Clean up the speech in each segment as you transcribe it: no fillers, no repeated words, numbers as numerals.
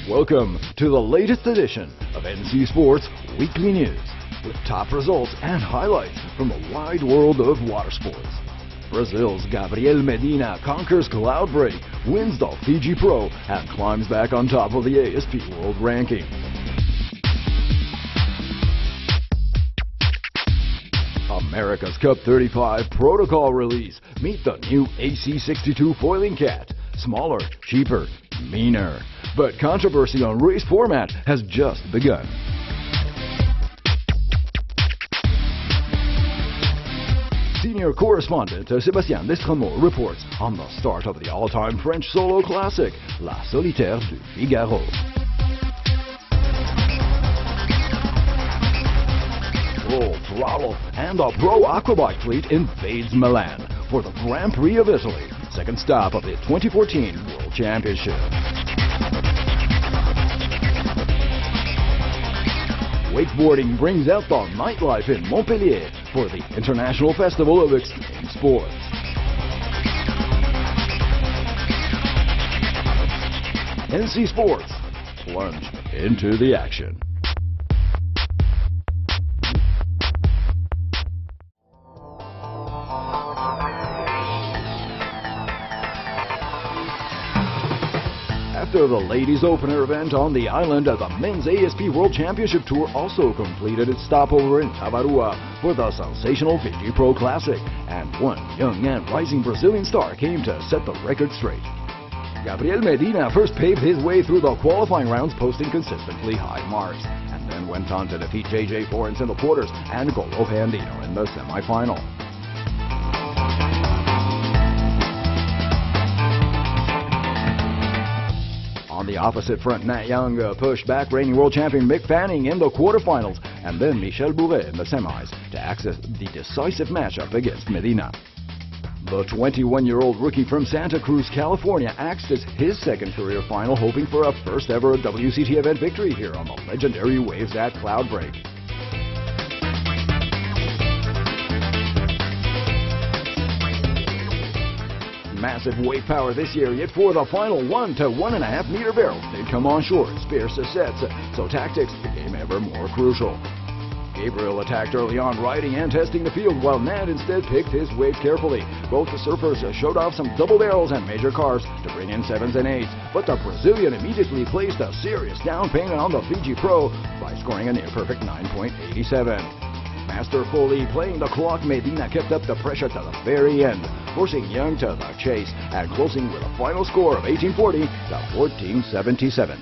Welcome to the latest edition of NC Sports Weekly News, with top results and highlights from the wide world of water sports. Brazil's Gabriel Medina conquers Cloudbreak, wins the Fiji Pro, and climbs back on top of the ASP World ranking. America's Cup 35 protocol release. Meet the new AC62 foiling cat. Smaller, cheaper, meaner. But controversy on race format has just begun. Senior correspondent Sebastien Destremeau reports on the start of the all-time French solo classic, La Solitaire du Figaro. Full throttle and the Pro Aquabike fleet invades Milan for the Grand Prix of Italy, second stop of the 2014 World Championship. Wakeboarding brings out the nightlife in Montpellier for the International Festival of Extreme Sports. NC Sports, plunge into the action. After the ladies' opener event on the island, the men's ASP World Championship Tour also completed its stopover in Tavarua for the sensational Fiji Pro Classic, and one young and rising Brazilian star came to set the record straight. Gabriel Medina first paved his way through the qualifying rounds, posting consistently high marks, and then went on to defeat J.J. Florence in the quarters and Golo Pandino in the semifinal. On the opposite front, Nat Young pushed back reigning world champion Mick Fanning in the quarterfinals, and then Michel Bourret in the semis to access the decisive matchup against Medina. The 21-year-old rookie from Santa Cruz, California, accessed his second career final, hoping for a first-ever WCT event victory here on the legendary waves at Cloudbreak. Massive wave power this year, yet for the final 1 to 1.5 meter barrels, they'd come on short, sparse sets, so tactics became ever more crucial. Gabriel attacked early on, riding and testing the field, while Nat instead picked his wave carefully. Both the surfers showed off some double barrels and major cars to bring in 7s and 8s, but the Brazilian immediately placed a serious down payment on the Fiji Pro by scoring a near-perfect 9.87. Masterfully playing the clock, Medina kept up the pressure to the very end, forcing Young to the chase and closing with a final score of 1840 to 1477.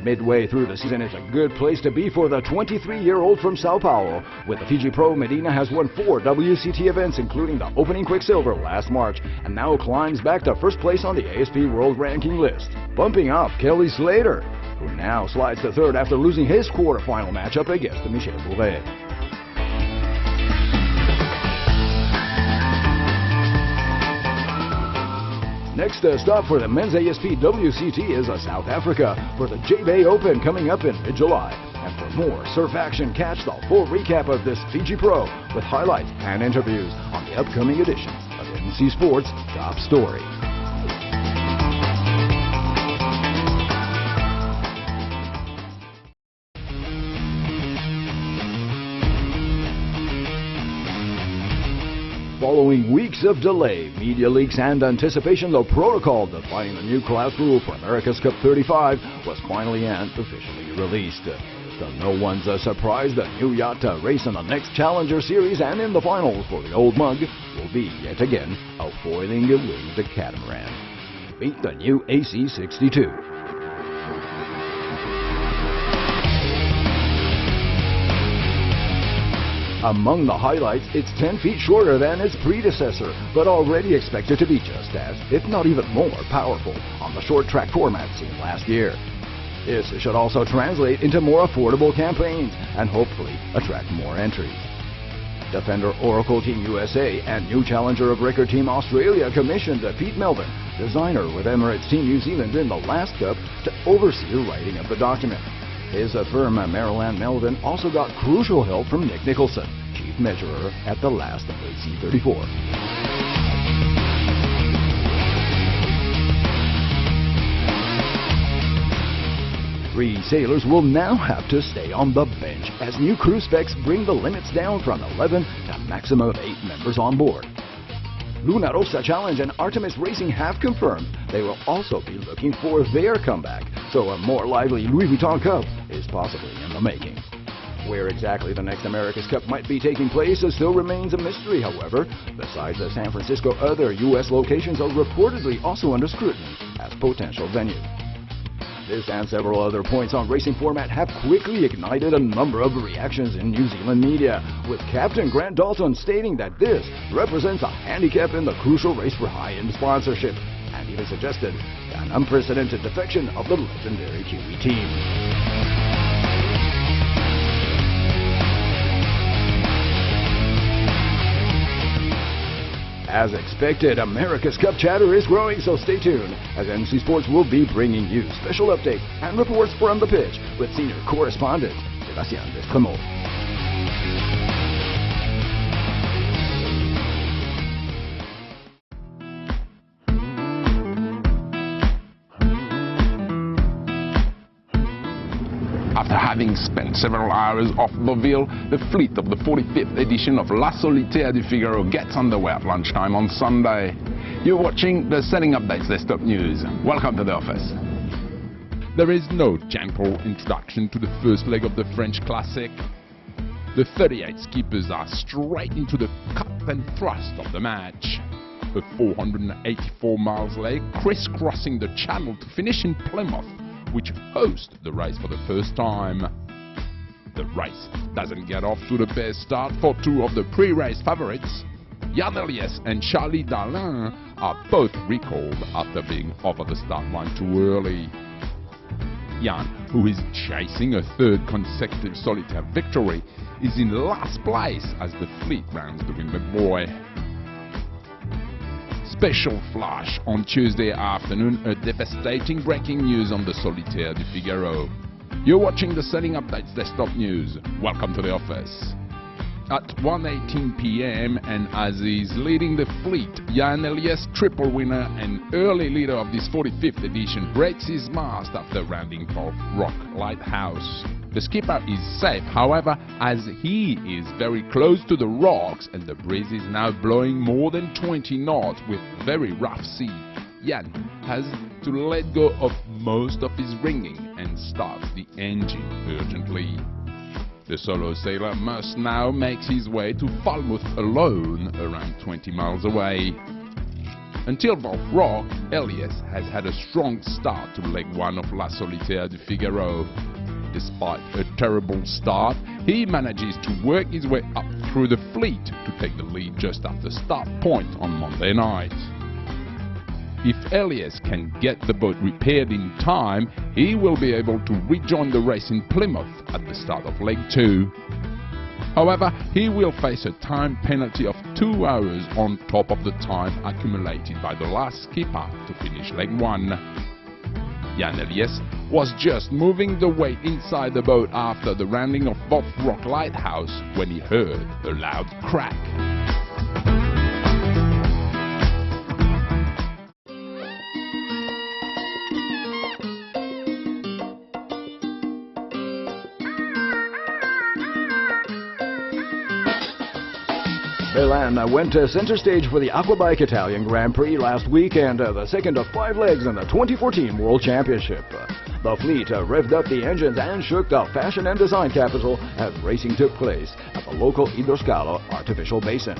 Midway through the season is a good place to be for the 23-year-old from Sao Paulo. With the Fiji Pro, Medina has won 4 WCT events, including the opening Quicksilver last March, and now climbs back to first place on the ASP World ranking list, bumping off Kelly Slater, who now slides to third after losing his quarterfinal matchup against Michel Bourret. Next stop for the men's ASP WCT is South Africa for the J-Bay Open coming up in mid-July. And for more surf action, catch the full recap of this Fiji Pro with highlights and interviews on the upcoming edition of NC Sports Top Story. Following weeks of delay, media leaks, and anticipation, the protocol defining the new class rule for America's Cup 35 was finally and officially released. To no one's surprise, the new yacht to race in the next Challenger Series and in the finals for the Old Mug will be, yet again, a foiling winged catamaran. Meet the new AC62. Among the highlights, it's 10 feet shorter than its predecessor, but already expected to be just as, if not even more, powerful on the short track format seen last year. This should also translate into more affordable campaigns and hopefully attract more entries. Defender Oracle Team USA and new challenger of record Team Australia commissioned Pete Melvin, designer with Emirates Team New Zealand in the last Cup, to oversee the writing of the document. His firm, Maryland Melvin, also got crucial help from Nick Nicholson, chief measurer at the last AC34. 3 sailors will now have to stay on the bench as new crew specs bring the limits down from 11 to a maximum of 8 members on board. Luna Rossa Challenge and Artemis Racing have confirmed they will also be looking for their comeback, so a more lively Louis Vuitton Cup is possibly in the making. Where exactly the next America's Cup might be taking place still remains a mystery, however. Besides San Francisco, other U.S. locations are reportedly also under scrutiny as potential venues. This and several other points on racing format have quickly ignited a number of reactions in New Zealand media, with Captain Grant Dalton stating that this represents a handicap in the crucial race for high-end sponsorship, and even suggested an unprecedented defection of the legendary Kiwi team. As expected, America's Cup chatter is growing, so stay tuned, as MC Sports will be bringing you special updates and reports from the pitch with senior correspondent Sebastien Destremeau. After having spent several hours off Beauville, the fleet of the 45th edition of La Solitaire du Figaro gets underway at lunchtime on Sunday. You're watching the Sailing Updates Desktop News. Welcome to the office. There is no gentle introduction to the first leg of the French Classic. The 38 skippers are straight into the cut and thrust of the match. A 484 miles leg crisscrossing the channel to finish in Plymouth, which hosts the race for the first time. The race doesn't get off to the best start for 2 of the pre-race favorites. Yann Eliès and Charlie Darlin are both recalled after being over the start line too early. Yann, who is chasing a 3rd consecutive solitaire victory, is in last place as the fleet rounds the Windward Buoy. Special flash on Tuesday afternoon, a devastating breaking news on the Solitaire du Figaro. You're watching the Sailing Updates Desktop News. Welcome to the office. At 1:18 p.m. and as he's leading the fleet, Yann Eliès, triple winner and early leader of this 45th edition, breaks his mast after rounding Boff Rock Lighthouse. The skipper is safe, however, as he is very close to the rocks and the breeze is now blowing more than 20 knots with very rough sea. Yann has to let go of most of his rigging and starts the engine urgently. The solo sailor must now make his way to Falmouth alone, around 20 miles away. Until Boff Rock, Eliès has had a strong start to leg 1 of La Solitaire du Figaro. Despite a terrible start, he manages to work his way up through the fleet to take the lead just after start point on Monday night. If Eliès can get the boat repaired in time, he will be able to rejoin the race in Plymouth at the start of leg 2. However, he will face a time penalty of 2 hours on top of the time accumulated by the last skipper to finish leg 1. Yann Eliès was just moving the weight inside the boat after the rounding of Boff Rock Lighthouse when he heard a loud crack. Milan went to center stage for the Aquabike Italian Grand Prix last weekend, the second of 5 legs in the 2014 World Championship. The fleet revved up the engines and shook the fashion and design capital as racing took place at the local Idroscalo artificial basin.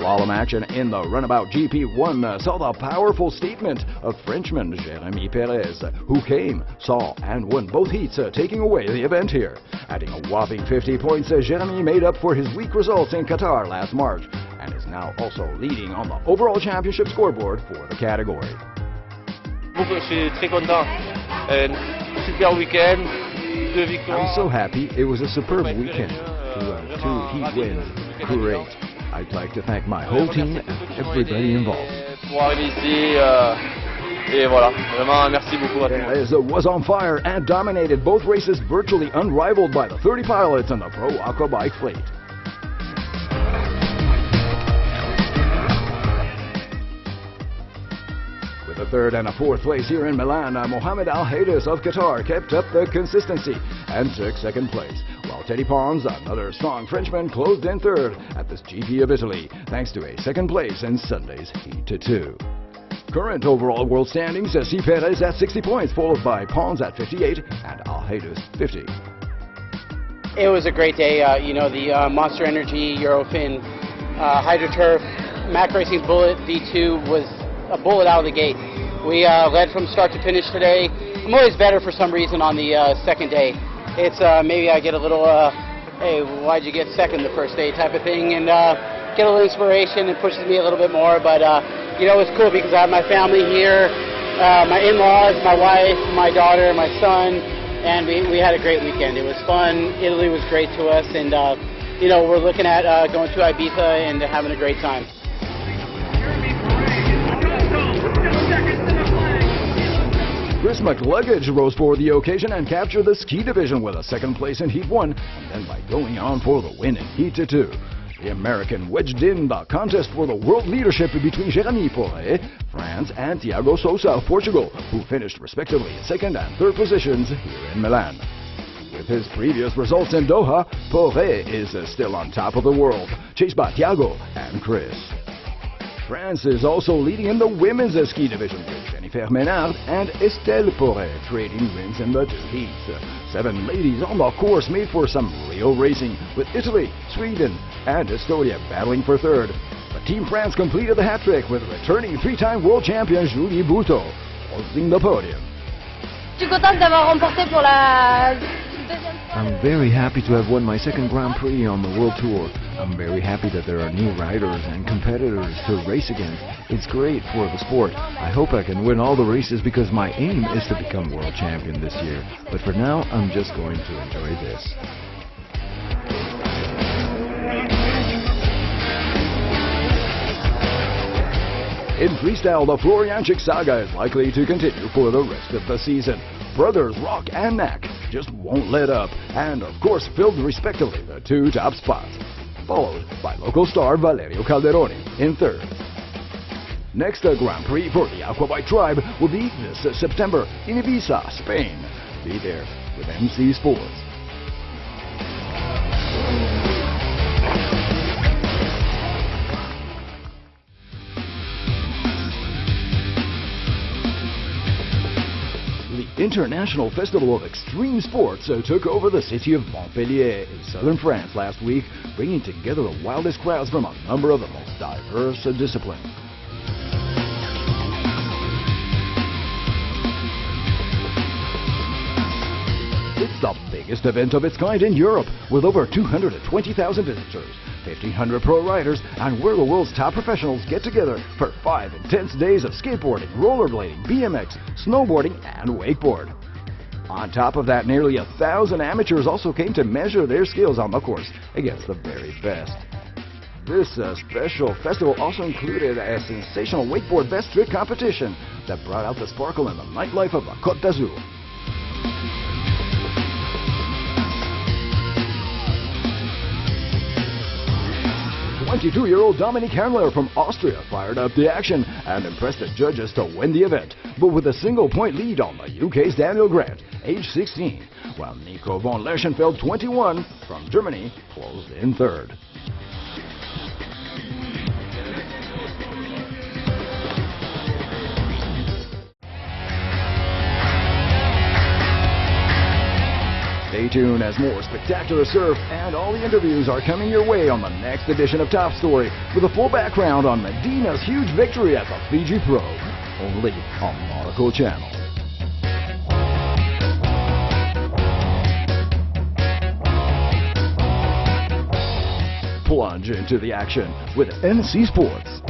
Slalom action in the runabout GP1 saw the powerful statement of Frenchman Jérémy Pérez, who came, saw, and won both heats, taking away the event here. Adding a whopping 50 points, Jérémy made up for his weak results in Qatar last March, and is now also leading on the overall championship scoreboard for the category. Je suis très content. Super week-end, 2 victoires. I'm so happy. It was a superb weekend. 2 heat wins. Great. I'd like to thank my whole team and everybody involved. Pour arriver ici, et voilà, vraiment merci beaucoup à tout le monde. Pérez was on fire and dominated both races, virtually unrivaled by the 30 pilots in the Pro Aquabike fleet. With a third and a fourth place here in Milan, Mohamed Al-Haidis of Qatar kept up the consistency and took second place, while Teddy Pons, another strong Frenchman, closed in third at this GP of Italy, thanks to a second place in Sunday's Heat to 2. Current overall world standings, C. Perez at 60 points, followed by Pons at 58 and Al-Haidis 50. It was a great day. The Monster Energy Eurofin HydroTurf Mac Racing Bullet V2 was a bullet out of the gate. We led from start to finish today. I'm always better for some reason on the second day. It's maybe I get a little, hey, why'd you get second the first day type of thing, and get a little inspiration and pushes me a little bit more. But it was cool because I have my family here, my in-laws, my wife, my daughter, my son, and we had a great weekend. It was fun. Italy was great to us, and we're looking at going to Ibiza and having a great time. Chris McLuggage rose for the occasion and captured the ski division with a second place in Heat 1, and then by going on for the win in Heat 2. The American wedged in the contest for the world leadership between Jérémy Poré, France, and Thiago Sousa of Portugal, who finished respectively in second and third positions here in Milan. With his previous results in Doha, Poré is still on top of the world, chased by Thiago and Chris. France is also leading in the women's ski division with Jennifer Ménard and Estelle Poré trading wins in the two heats. 7 ladies on the course made for some real racing, with Italy, Sweden, and Estonia battling for third. But Team France completed the hat-trick with returning 3-time world champion Julie Bouteau holding the podium. Je suis contente d'avoir remporté pour la deuxième fois. I'm very happy to have won my second Grand Prix on the World Tour. I'm very happy that there are new riders and competitors to race against. It's great for the sport. I hope I can win all the races because my aim is to become world champion this year. But for now, I'm just going to enjoy this. In freestyle, the Florianchik saga is likely to continue for the rest of the season. Brothers Rock and Knack just won't let up, and of course filled respectively the 2 top spots, followed by local star Valerio Calderoni in third. Next Grand Prix for the Aquabike tribe will be this September in Ibiza, Spain. Be there with MC Sports. The International Festival of Extreme Sports took over the city of Montpellier in southern France last week, bringing together the wildest crowds from a number of the most diverse disciplines. It's the biggest event of its kind in Europe, with over 220,000 visitors, 1,500 pro riders, and where the world's top professionals get together for 5 intense days of skateboarding, rollerblading, BMX, snowboarding, and wakeboard. On top of that, nearly 1,000 amateurs also came to measure their skills on the course against the very best. This special festival also included a sensational wakeboard best trick competition that brought out the sparkle and the nightlife of the Côte d'Azur. 22-year-old Dominik Handler from Austria fired up the action and impressed the judges to win the event, but with a single-point lead on the UK's Daniel Grant, age 16, while Nico von Lerchenfeld, 21, from Germany, closed in third. Stay tuned as more spectacular surf and all the interviews are coming your way on the next edition of Top Story, with a full background on Medina's huge victory at the Fiji Pro, only on Nautical Channel. Plunge into the action with NC Sports.